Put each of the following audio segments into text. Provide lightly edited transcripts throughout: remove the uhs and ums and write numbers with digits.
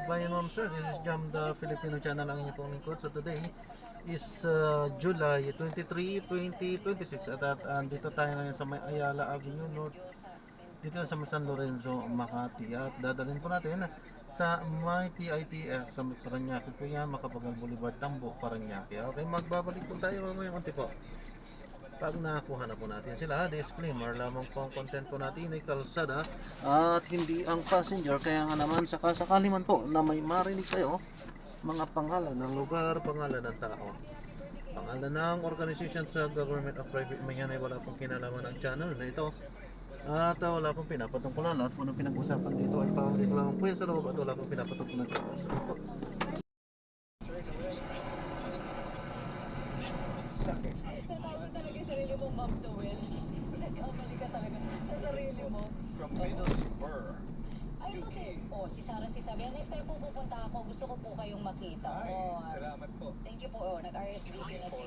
kabayan, ma'am sir. This is Jam, the Filipino channel ang inyong pong lingkod. So today is July 23, 2026 at dito tayo ngayon sa may Ayala Avenue North, dito sa may San Lorenzo, Makati, at dadalhin po natin sa may PITX sa may Parañaque po yan, Macapagal Boulevard, Tambo, Parañaque. Okay, magbabalik po tayo mamaya konti po. Pag nakuha na po natin sila, disclaimer lamang po ang content po natin ay kalsada at hindi ang passenger. Kaya nga naman sakasakali man po na may marinig kayo mga pangalan ng lugar, pangalan ng tao, pangalan ng organization sa government o private man yan, ay wala pong kinalaman ng channel na ito at wala pong pinapatungkulan. Lahat po ng pinag-usapan dito ay public lang po yan sa loob at wala pong pinapatungkulan sa labas. Tinawag talaga yung sarili mong mom to well. Nagkamali ka talaga sa sarili mo. From Middle Spur. Ay, kasi, si Sarah si Sabi. Next time po pupunta ako, gusto ko po kayong makita. Ay, salamat po. Thank you po. Nag-RSVP na si,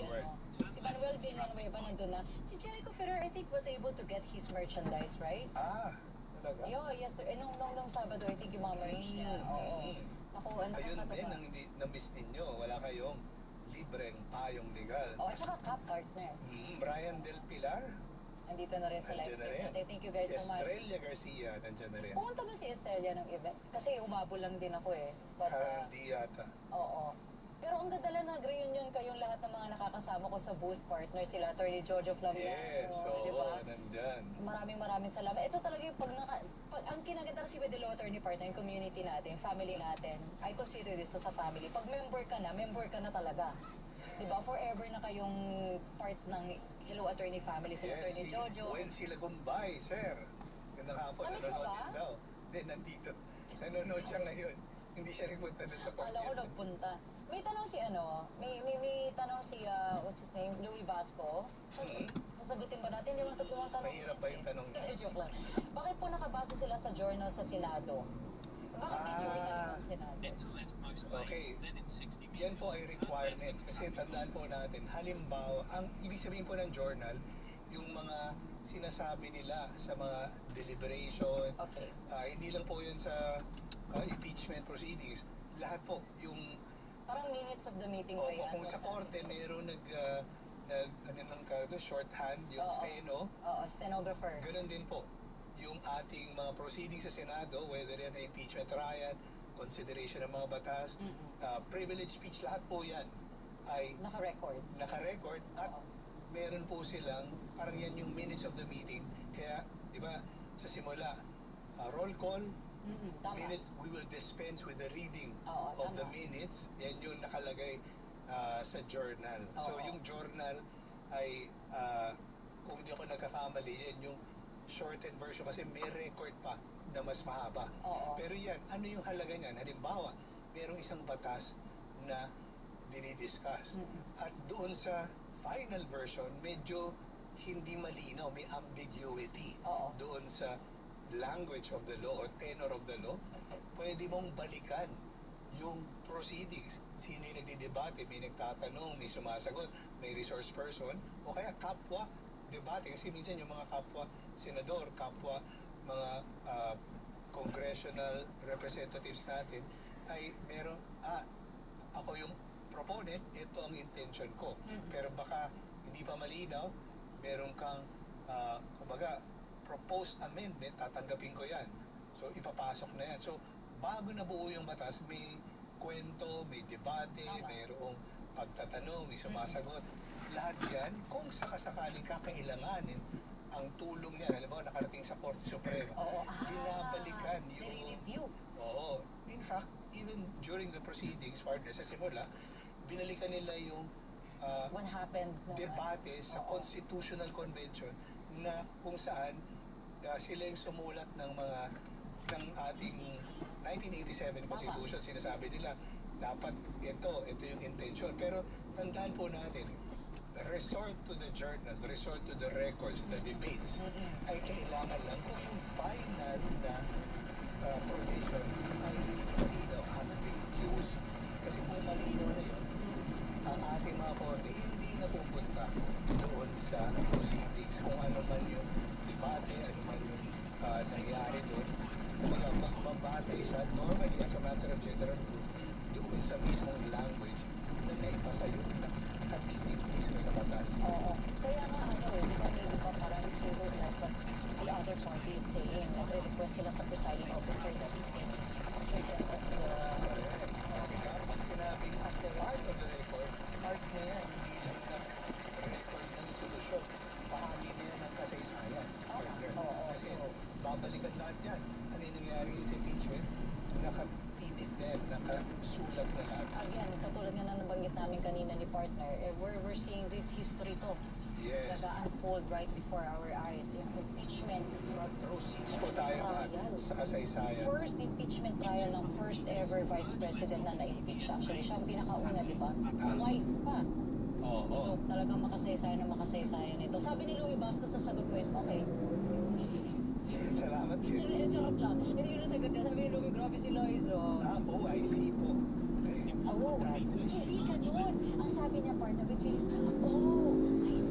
si Manuel Villanueva nandun na. Si Jericho Ferrer, I think, was able to get his merchandise, right? Talaga? Yes, nung Sabado, I think yung mga merch niya. Oo. Ako, Ayun din, ang na-miss ninyo. Wala kayong libreng payong legal. At saka cup partner. Brian Del Pilar. Nandito na rin sa live Nandiyan na stream rin. natin. Thank you guys so much. Estrella Garcia, nandiyan na rin. Pumunta ba si Estrella ng event? Kasi umabol lang din ako eh. But, Hindi yata. oo. Pero ang ganda lang nag-reunion kayong lahat ng mga nakakasama ko sa booth partner sila, Attorney Jojo Flamiano. Yes, di ba? nandyan. Maraming salamat. Ito talaga yung ang kinaganda kasi with the law attorney partner, yung community natin, family natin, I consider this as a family. Pag member ka na talaga. Diba? Forever na kayong part ng Hello Attorney family, sila Attorney Jojo. When sila Gumbay, sir. Ganda ka po, Ano nanonood ba? din daw. Hindi, nandito. Nanonood siya ngayon. Hindi siya rin punta doon sa Alam ko pagkita. nagpunta. May tanong si may tanong si, what's his name, Louis Vasco. Sasagutin ba natin? Hindi mo natutuwang tanong. Mahirap ba yung tanong niya? Joke lang. Bakit po nakabase sila sa journal sa Senado? Bakit may journal sa Senado? Okay. Yan po ay requirement. Kasi tandaan po natin, halimbawa, ang ibig sabihin po ng journal, yung mga sinasabi nila sa mga deliberation, Okay. hindi lang po yun sa impeachment proceedings. Lahat po, yung Parang minutes of the meeting ba yan? kung sa korte meron shorthand, yung Oo. steno, Oo, stenographer. ganun din po. Yung ating mga proceedings sa Senado, whether yan ay impeachment trial, consideration ng mga batas, privilege speech, lahat po yan ay Naka-record. naka-record at meron po silang, parang yan yung minutes of the meeting. Kaya, di ba, sa simula, roll call, Tama. minutes, we will dispense with the reading Oo, of the tama. minutes. Yan yung nakalagay sa journal. So, Oo. yung journal ay, kung hindi ako nagkakamali, yan yung shortened version kasi may record pa na mas mahaba. Oo. Pero yan, ano yung halaga niyan? Halimbawa, merong isang batas na dinidiscuss. At doon sa final version, medyo hindi malinaw, may ambiguity. Oo. Doon sa language of the law or tenor of the law, pwede mong balikan yung proceedings. Sino yung nagdidebate, may nagtatanong, may sumasagot, may resource person, o kaya kapwa debate. Kasi minsan yung mga kapwa senador, kapwa mga congressional representatives natin, ay meron, ako yung proponent, ito ang intention ko. Pero baka hindi pa malinaw, meron kang, kumbaga, proposed amendment, tatanggapin ko yan. So, ipapasok na yan. So, bago nabuo yung batas, may kwento, may debate, mayroong pagtatanong, may sumasagot. Lahat yan, kung sakasakaling kakailanganin ang tulong niya, alam mo, nakarating sa Korte Suprema, binabalikan yung... Nire-review. Oo. In fact, even during the proceedings, partner, sa simula, binalikan nila yung What happened? debate sa Constitutional Convention na kung saan sila yung sumulat ng ating 1987 Constitution. Sinasabi nila, dapat ito yung intention. Pero tandaan po natin, resort to the journal, resort to the records, the debates, ay kailangan lang kung yung final na provision ay malinaw at ambiguous. Kasi kung malinaw na yun, ang ating mga korte hindi napupunta doon sa proceedings kung ano man yung debate, ano man yung nangyari doon. Kumbaga, magbabase isa. Normally, as a matter of general rule, doon sa mismong language na naipasa yung nakatitig mismo sa batas. Oo. Kaya nga di ba may iba parang single that but the other party is saying, nagre-request sila sa presiding officer that he takes certain of the Kasi nga, pag sinabing part of the record, part na yan, hindi lang na record ng institusyon. Bahagi na yan ng kasaysayan. Partner. Oo. Kasi babalikan lahat yan. Ano yung nangyari sa impeachment? Nakatitit na yan, nakasulat na lahat. Again, katulad nga na nabanggit namin kanina ni partner, we're seeing this history to. Yes. Nag-unfold right before our eyes. Yung impeachment. Front row seats po tayo lahat sa kasaysayan. First impeachment trial ng first ever vice president na na-impeach. Actually, siya ang pinakauna, di ba? Twice pa. Oo. So, talagang makasaysayan ito. Sabi ni Louie Bastos sa sagot ko is, okay. Salamat din. Charot lang. Hindi yun ang sagot niya. Sabi ni Louie, grabe si Loizo. OIC po. Oo, hindi ganun. Ang sabi niya, partner, which is, I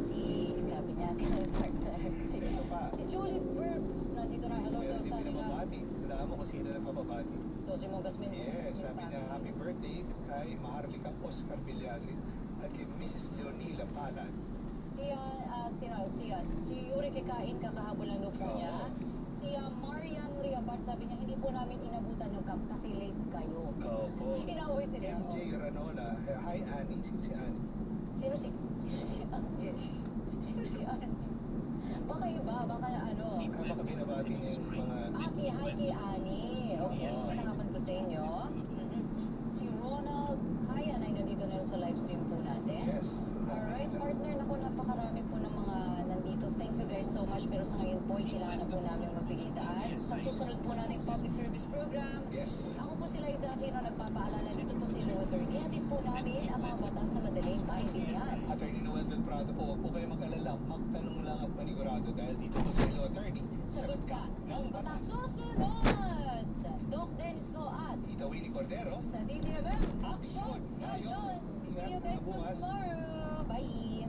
see. Sabi niya, partner. Ito pa. Si Julie Burp, nandito na, hello daw, Meron din sabi niya. pinababati. Wala mo kung sino nagpapabati. So, si Mongas Min. Yes, sabi niya, happy birthday kay Maharlika Oscar Villasis at kay Mrs. Leonila Palad. Si Yuri Kikain, kakahabol lang daw po niya. Si Marian Riabat, sabi niya, hindi po namin inabutan yung camp kasi late kayo. Opo. Inaway sila. MJ Ranola. Hi, Annie. Si Annie. Sino si Angel? Sino si Angel? Baka iba, baka ano. Baka binabati niya yung mga... Hi kay Annie. Okay, Oo. manakapan ko sa inyo. Si Ronald Kaya na nandito na sa live stream po natin. Yes. Alright, partner, naku, napakarami po ng mga nandito. Thank you guys so much. Pero sa ngayon po, kailangan na po namin magbigay daan. Sa susunod po natin public service program. Yes. Ako po si Liza Aquino, nagpapaalala. Dito po si Roser. Ihatid po namin ang mga batas sa madaling maintindihan. Attorney Noel Belprado po, huwag po kayo mag-alala. Magtanong lang at manigurado dahil dito po sa inyo, attorney. Sagot ka ng batas susunod! Doc Dennis ko at Tita Winnie Cordero. sa DZMM Action ngayon! See you guys tomorrow! Bye!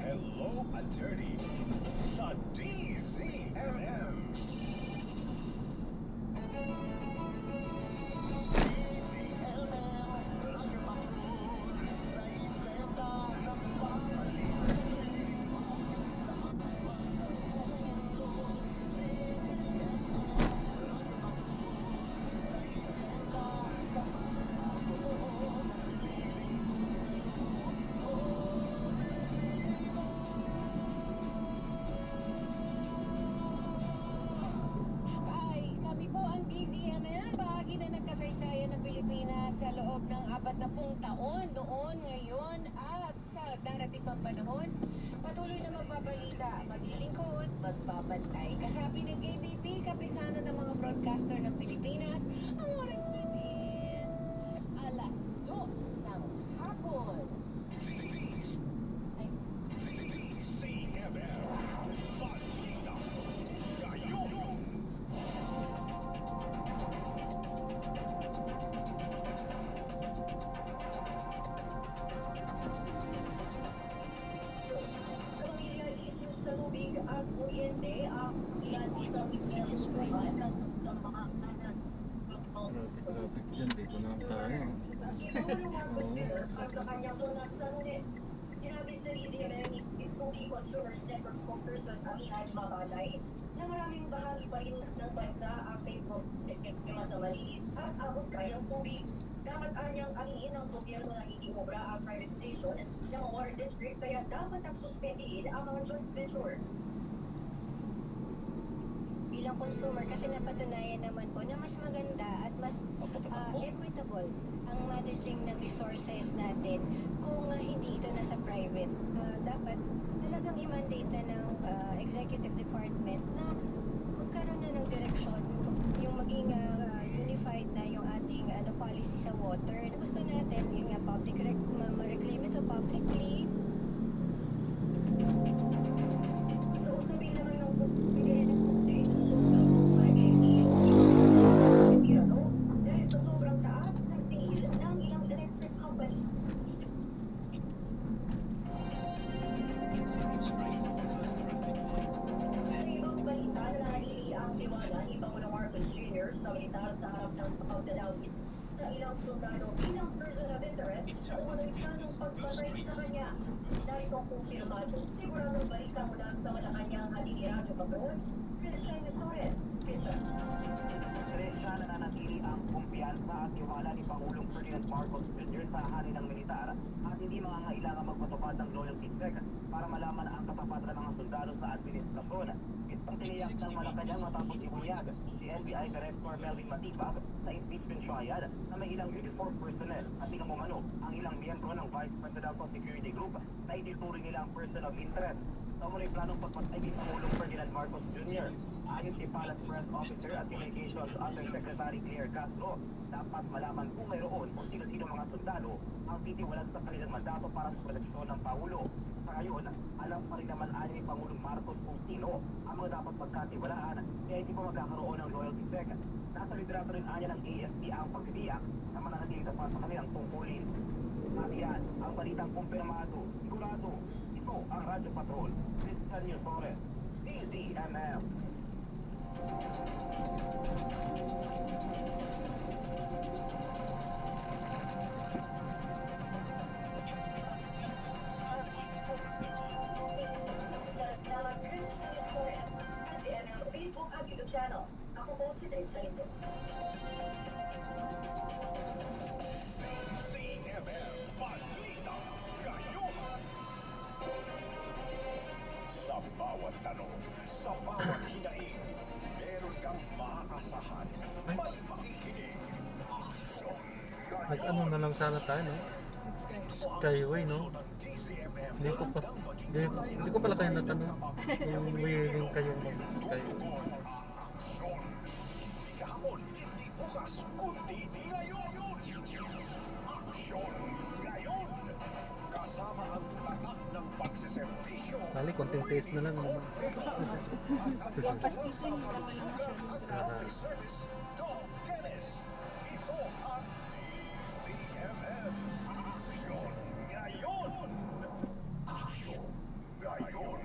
Hello, attorney. Sa DZMM. Ay, kami po ang DZMM, bahagi na ng kasaysayan ng Pilipinas sa loob ng 40 taon, noon, ngayon, at sa darating pang panahon. Patuloy na magbabalita, maglilingkod, magbabantay. Kasabi ng KBP, kapisana ng mga broadcaster ng Pilipinas, ang oras natin, alas 2 ng hapon. Ay, Pamilya issues sa tubig at kuryente ang ilan sa pinagsusuhan ng mga anak. Traffic dyan, dito na lang tayo. Inuulong Marcos Jr. at sa kanyang unang sanunin. Sinabi sa DZMM Isugi Consumers Network spokesperson Amihan Mabalay na maraming bahagi pa rin ng bansa ang may problema sa maliit at abot kayang tubig. Dapat anyang aliin ng gobyerno na hindi obra ang privatization ng mga water district kaya dapat nagsuspendihin ang mga joint venture. Bilang consumer kasi napatunayan naman po na mas maganda at mas equitable ang managing ng resources natin kung hindi ito nasa private. Dapat talagang i-mandate na ng executive department na magkaroon na ng direksyon yung maging unified na yung ating policy sa water. Gusto natin yung public ma-reclaim ito publicly. Sa usapin naman ng bigay ng update sa dahil sa sobrang taas, nagtingil ng ilang electric company. Sa ibang balita na nanili ang tiwala ni Pangulong Marcos Jr. sa militar para sa harap ng pagdadawit sa ilang sundalo bilang person of interest sa umano'y planong pagpatay sa kanya. Narito ang kumpirmado, siguradong balita mula sa Malacanang Halili Radyo Patrol, Christian Yusores. Christian. Diretsa nananatili ang kumpiyansa at tiwala ni Pangulong Ferdinand Marcos Jr. sa hari ng militar at hindi mangangailangan magpatupad ng loyalty check para malaman ang katapatan ng mga sundalo sa administrasyon. Itong tiniyak ng Malacanang matapos ibunyag si NBI Director Melvin Matibag sa impeachment trial na may ilang uniform personnel at ilang umano ang ilang miyembro ng Vice Presidential Security Group na itinuring nilang person of interest sa umunay planong pagpatay ni Pangulong Ferdinand Marcos Jr. Ayon kay Palace Press Officer at Communications Undersecretary Claire Castro, dapat malaman kung mayroon o sino-sino mga sundalo ang titiwalan sa kanilang mandato para sa proteksyon ng Pangulo. Sa ngayon, alam pa rin naman ayon ni Pangulong Marcos kung sino ang mga dapat pagkatiwalaan kaya hindi pa magkakaroon ng loyalty check. Nasa liderato rin anya ng AFP ang pagtiyak na mananatiling tapat sa kanilang tungkulin. At yan, ang balitang kumpirmado, sigurado, ito ang Radyo Patrol, Christian Yusores, DZMM. Salamat Christian Yusores at DML Facebook at YouTube channel. Ako po si Dave Salito. Sa bawat tanong, sa bawat hinaing, meron kang maaasahan. May makikinig. Aksyon. Nag-ano na lang sana tayo, no? Skyway, no? Hindi ko pala kayo natanong kung willing kayong mag-skyway. Aksyon. Kahapon, hindi bukas, kundi ngayon. Aksyon. Ngayon. Kasama ang tatak ng pagsiservisyo. Bali, konting taste na lang naman. Pastikin mo lang naman siya. Ah, Dog Dennis. Ito ang DZMM. Aksyon ngayon. Aksyon ngayon.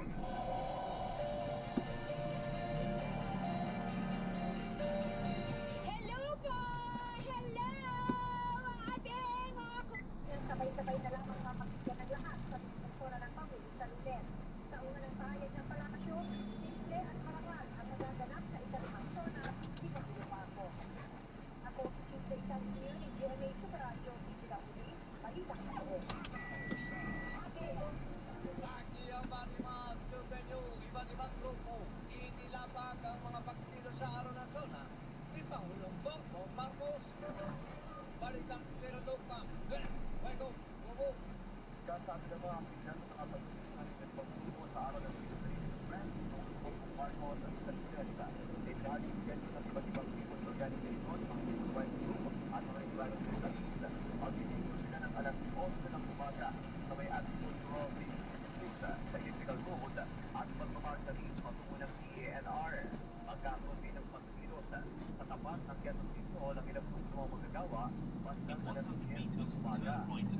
Hello po! Hello! Ang ating mga sabay-sabay na lang magpapakita ng lahat sa distriksura ng Pangulo sa Lunes. Sa una ng pahayag ng palamasyon, simple at marangal ang nagaganap sa ikalimang zona di Pangulo Parco. Ako si Tuesday Santier ni GMA Super Radio, Sila Uli, Balitang Pangulo. Lagi ang Baniman, Tubenyo, iba't-ibang grupo, inilapag ang mga pagkilo sa araw ng zona ni Pangulong Bongbong Marcos. Balitang Sinudukan, Wego, Bubu. Kasabi ng mga opisyal sa mga pagsusunan ng pagbubuo sa araw ng President Bongbong Marcos at sa Liga. Dahil yan sa iba't-ibang people's organization, ang Human Rights Group at mga ibalang journalista. Pag-ibigay sila ng alas 11 ng umaga sa may agricultural sa illegal road at pagmamarcha rin patungo ng CANR. Magkakaroon din ng pagkilos sa tapat ng Quezon City Hall ang ilang grupo ng magagawa bandang alas 10 ng umaga.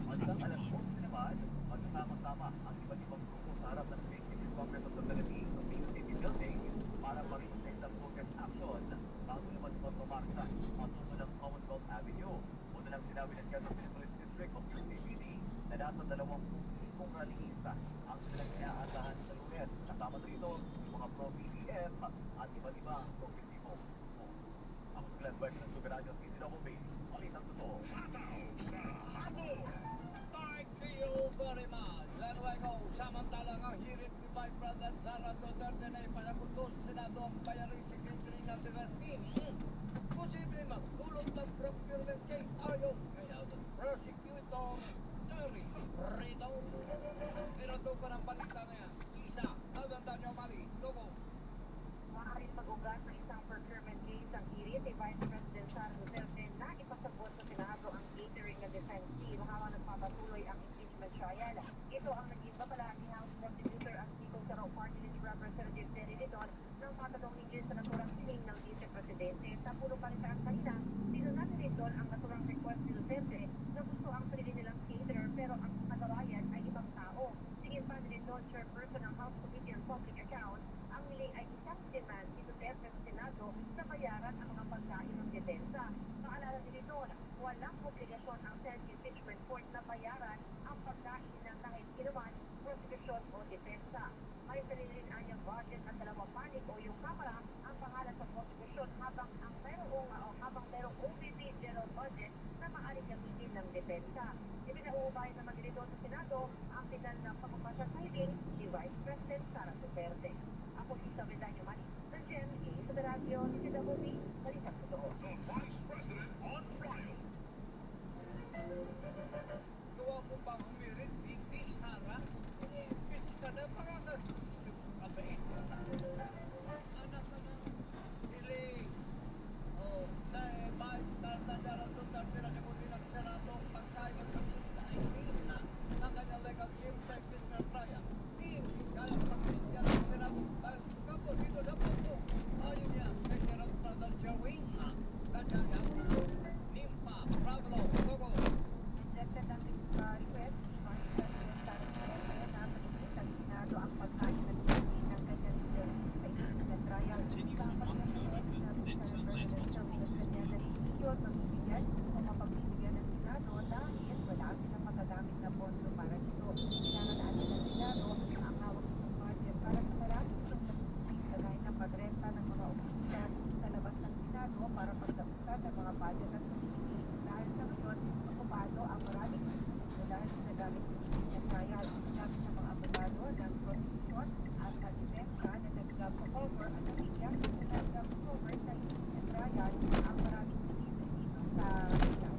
Bandang alas 11 naman, magsasama-sama ang iba't-ibang grupo sa harap ng Philippine Congress of the Philippines sa Philippine City Building para ma-reach sa protest action bago naman pagmamarcha patungo ng Commonwealth Avenue. Una lang sinabi ng Quezon City Police District of CCPD na nasa 20,000 rallyista ang kanilang inaasahan sa Lunes. Kasama rito yung mga pro-BDM at iba-ibang progresibo. Ako si Glenn West ng Super Radio City Double Bay. Palitang totoo. Thank you very much. Glenn Wego, samantalang ang hirit ni Vice President Sara Duterte na ipanagutos sa Senado ang bayaring secretary ng Terestin. Posible magdulot ng procurement case ayon kaya ng prosecutor Terry Rito. Ito pa ng balita na yan. Isa, Alvin Mali, Logo. Maaaring mag-ugat ng isang procurement case ang hirit ni Vice President Sara Duterte na ipasabot sa Senado ang catering ng defense team habang nagpapatuloy ang impeachment trial. Ito ang naging babala ni House Prosecutor at Speaker sa Party List Representative Terry Ridon nang matanong hinggil sa naturang hiling ng Vice Presidente. Sa pulong palitaan kanina, sinunod ni Ridon ang naturang request ni Duterte na gusto ang sarili nilang caterer pero ang kagawayan ay ibang tao. Tingin pa ni Ridon, Chairperson ng House Committee on Public Accounts, ang hiling ay isang demand ni Duterte sa Senado na bayaran ang mga pagkain ng depensa. Paalala din ito na walang obligasyon ang Senate Impeachment Court na bayaran ang pagkain ng kahit kinuman, prosecution o depensa. May sarili rin anyang budget at dalawang panig o yung Kamara ang pangalan sa prosecution habang merong OVP general budget na maaaring gamitin ng depensa. Ipinauubay naman din ito sa Senado ang final na pagpapasa sa hiling ni Vice President Sara Duterte. Ako si Sabitanyo Mani sa GMA sa radyo ni CWB, Balitang Totoo. The Vice President on trial. Gawa mo bang humirit, hindi Sara? Pitch ka na pangakas. Abay. Anak ka ng hiling. Oh, dahil Vice President Sara Duterte na limutin ang Senado pagkain ng pagkain na ng kanyang legal team sa impeachment trial. Hindi kaya pagkakasya ng Senado dahil kapo dito na po. Ayun yan, kay Senate President Jerwin Kanyaya, Nimpa, Pablo, Gogo. Rejected ang request ni Vice President Sara Duterte na paligid sa Senado ang pagkain ng pagkain ng kanyang sa impeachment trial. Dapat na sinabi ni Senate President Jerwin Kanyaya yun magbibigyan o mapagbibigyan ng Senado dahil wala silang magagamit na pondo para dito. Kailangan natin ng Senado ang hawak ng budget para sa maraming itong kagaya ng pagrenta ng mga opisina sa labas ng Senado para pagdapusan ng mga budget at committee. Dahil sa ngayon, okupado ang maraming dahil ginagamit ng trial. Gamit ng mga abogado ng prosecution at sa defensa na nag-cover at nabigyan na nag-cover sa impeachment trial ang maraming dito sa Senado.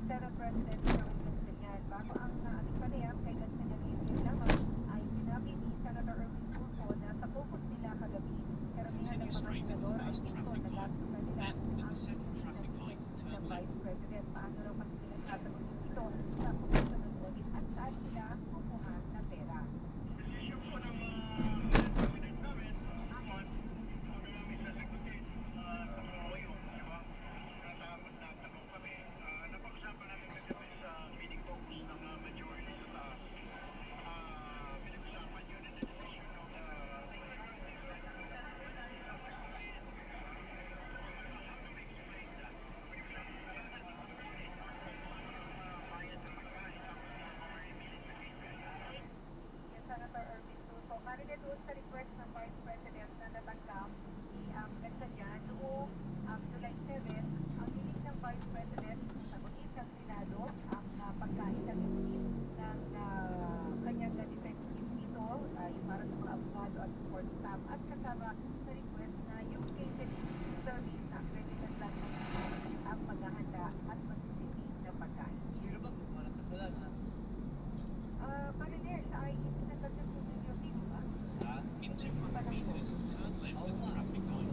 Senate President Jerwin Kanyaya, bago ang ating panayam kay Gansenador lamang ay sinabi ni Senator Erwin Tulfo na sa focus nila kagabi, karamihan ng mga senador ay gusto na gasto sa nila ang ng Vice President. Paano raw kasi sila sasagot ito sa Commission on Audit at saan sila kukuha ng pera. Desisyon po ng cabinet namin, naman, kami namin sasagutin sa mga ngayon, di ba? Natapos na tanong kami. Napag-usapan namin kagabi sa meeting focus ng majority sa taas. Pinag-usapan yun in the decision of the Senator Erwin Tulfo, marinig doon sa request ng Vice President na natanggap ni Gansenador noong July 7, ang hiling ng Vice President sagutin ng Senado ang pagkain ng itin ng kanyang defense team dito ay para sa mga abogado at support staff at kasama sa request na yung catered service na accredited lang ang maghahanda at magsisipin ng pagkain. Sino ba kung parang kasalanan? Marinig sa IEC na nagsasunod yung team, ba? In 200 meters, turn left at the traffic light.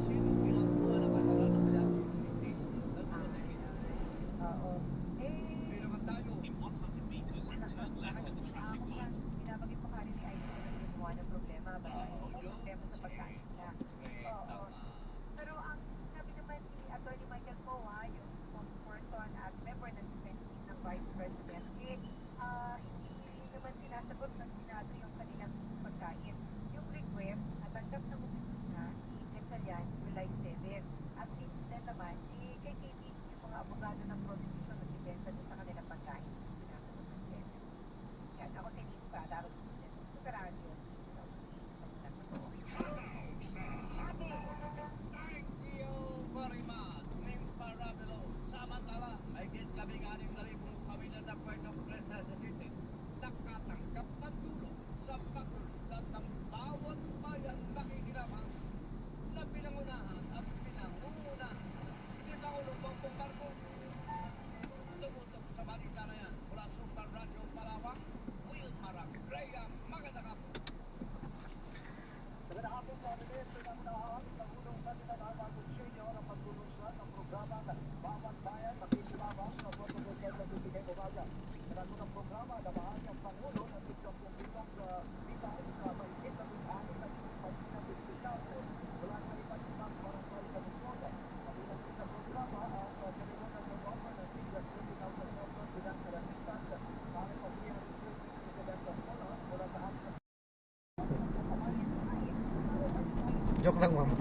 Sino pinagawa na kasalanan kaya hindi? Oo. Pero man tayo. In 100 meters, turn left at the traffic light. Binabagay pa kari ni IEC na yung gumawa ng problema ba? Problema sa pagkain nila. Oo. Pero ang sabi naman ni Atty. Michael Poa, yung Pamilya ng nahahabi ng Pangulong Ferdinand Marcos Jr. ang paglulunsad ng programa ng Bawat Bayan Makikinabang sa protokol sa Bibigay Umaga. Sa ng programa na bahagi ang Pangulo ng 27 bitay sa mahigit na bigani ng Pagkina Bibilitaryo mula sa iba't ibang barangay sa Luzon. Kabilang din sa programa ang pagkaliwan ng November ng Tiglas 20,000 pesos bilang karanitan para sa 350 residential solar mula sa ating Joke lang, mama.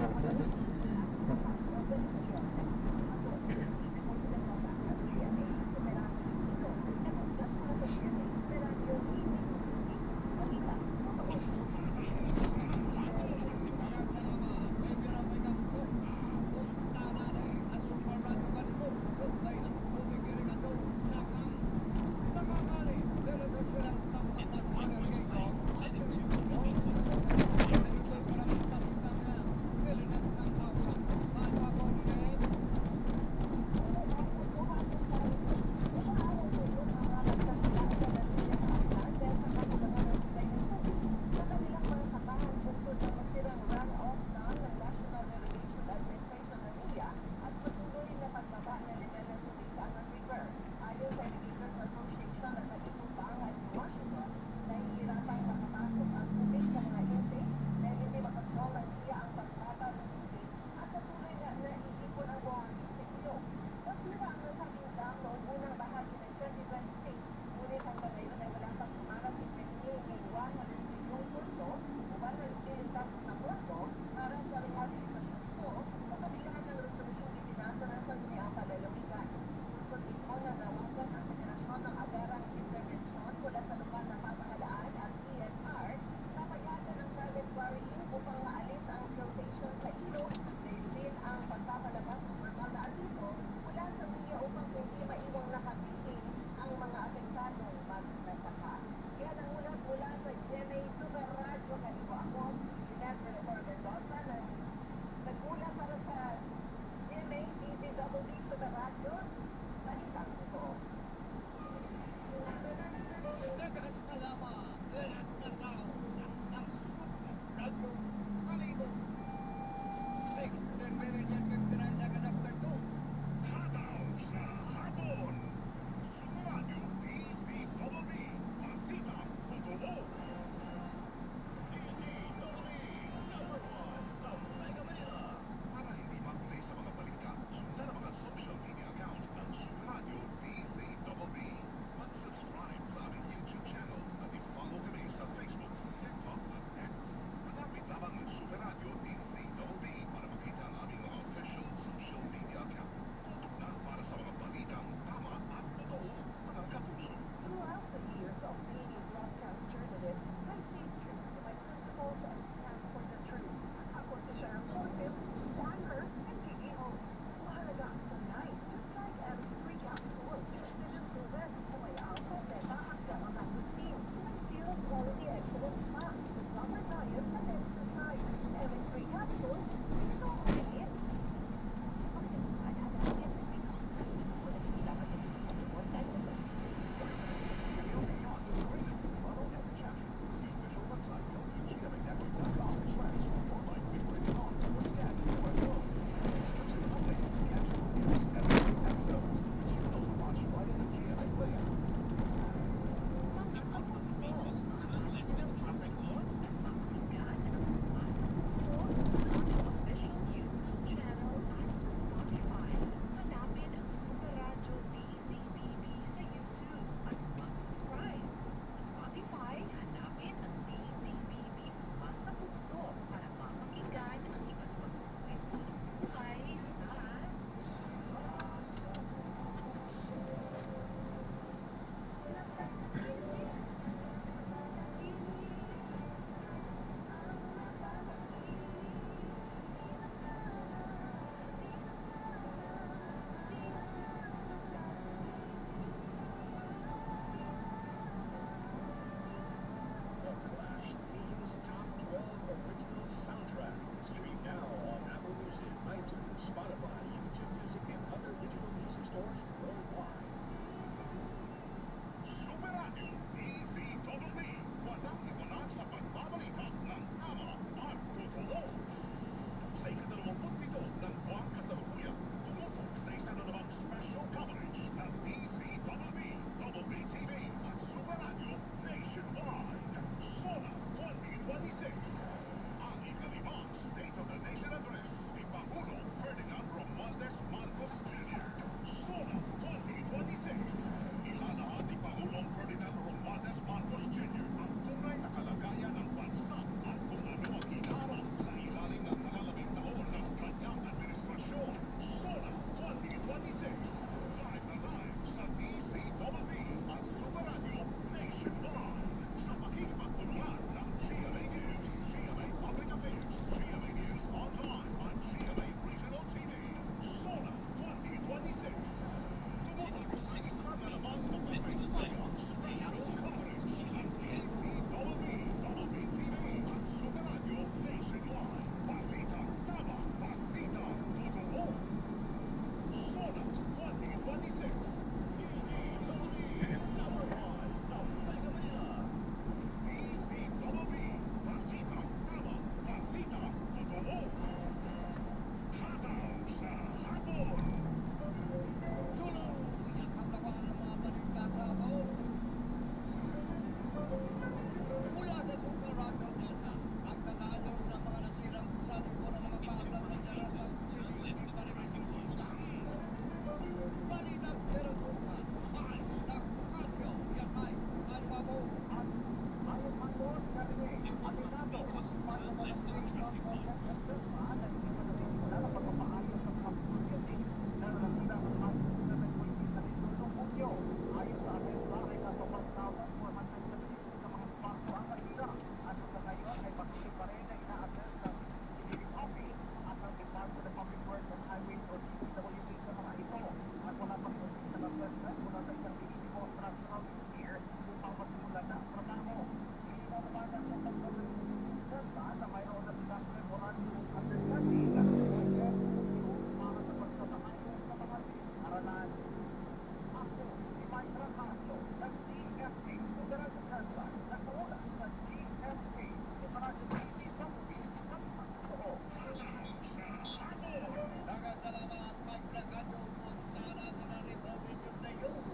Nagkasalamat magplakado kung saan natin ang Republic of the Youth.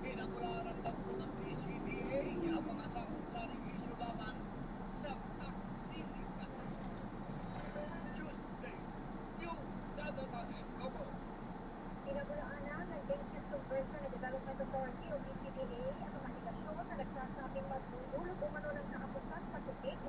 Pinakularan lang po ng PCDA ang mga sakot-saring isyu laban sa aktibidad. Tuesday, yung dadatahin ko po. Pinagulaanan ng Basic Conversion and Development Authority o BCDA ang mga aligasyon na nagsasabing magdudulot umano ng kakapusan sa tubig,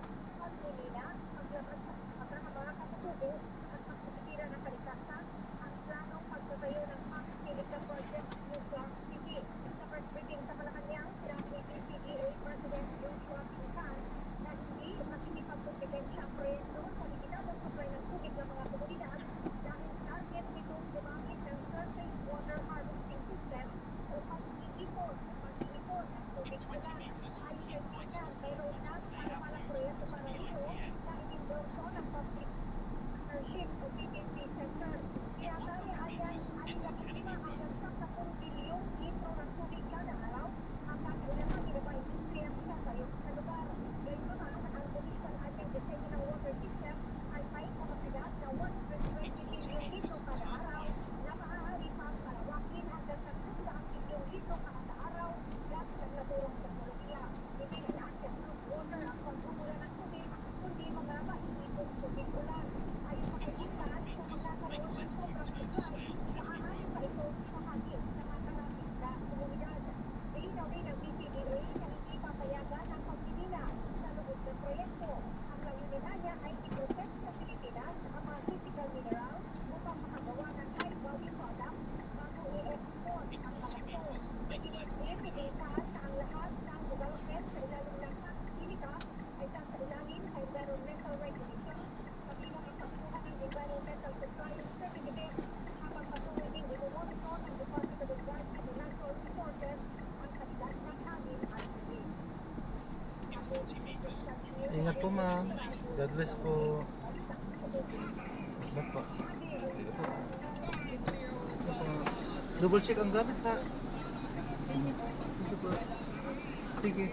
pagmimina, paglabas sa mga katutubo at pagkikira ng kalikasan, ang planong pagtatayo ng Pangkilikan Project New Clark City. Sa first briefing sa Malacanang, sinabi ni BCDA President Joshua Pinsan na hindi makikipagkompetensya ang proyekto sa limitadong supply ng tubig ng mga komunidad dahil target nitong gumamit ng surface water harvesting system o pag-iipon ng tubig ulan. Ayon kay Pinsan, mayroon na palang proyekto para rito na inendorso ng public partnership o PPP sector. Kinatayaan ay 5 hanggang 10 bilyong litro ng tubig kada araw ang kakailangan ng mga industriya sa lugar. Gayunman, ang bumisang ating disenyo ng water system ay may kapasidad na 120 bilyong litro kada araw na maaari pang palawakin hanggang 300 bilyong litro kada araw gamit ang naturang teknolohiya. Hindi na access to water ang pagmumula ng tubig, kundi mga maiipong tubig ulan. Ayon sa kaibigan, kung magkakaroon ng sobrang supply, maaari pa ito mahagip sa maraming na komunidad. Ilinaw din ang BCDA na hindi papayagan ang pagpilina sa loob ng proyekto. Ang layunin niya ay i-protect sa Pilipinas ang mga critical mineral upang makagawa ng high-value product bago i-export ang mga ito. Inipigitan na ang lahat ng development sa ilalim ng Pangkilika ay sa ilalim sa environmental regulations kabilang ang pagkuha ng environmental compliance certificate habang patuloy din i-monitor ng Department of Environment and Natural Resources ang kalidad ng hangin at tubig. Ingat po ma'am. God bless po. Ingat po. Sige po. Double check ang gamit ha. Sige po. Sige.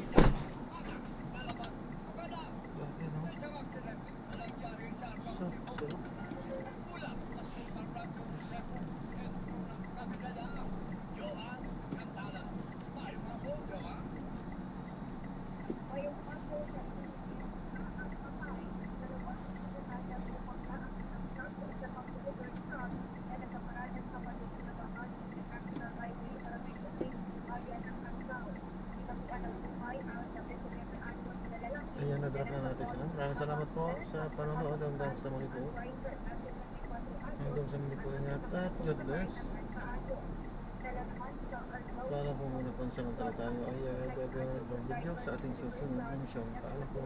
Okay, no? So. Ayan, na-drop na natin sila. Maraming salamat po sa panonood hanggang sa muli po. Hanggang sa muli po, ingat at God bless. Para po muna pansamantala tayo ay gagawin ng ibang video sa ating susunod na misyon. Paalam po.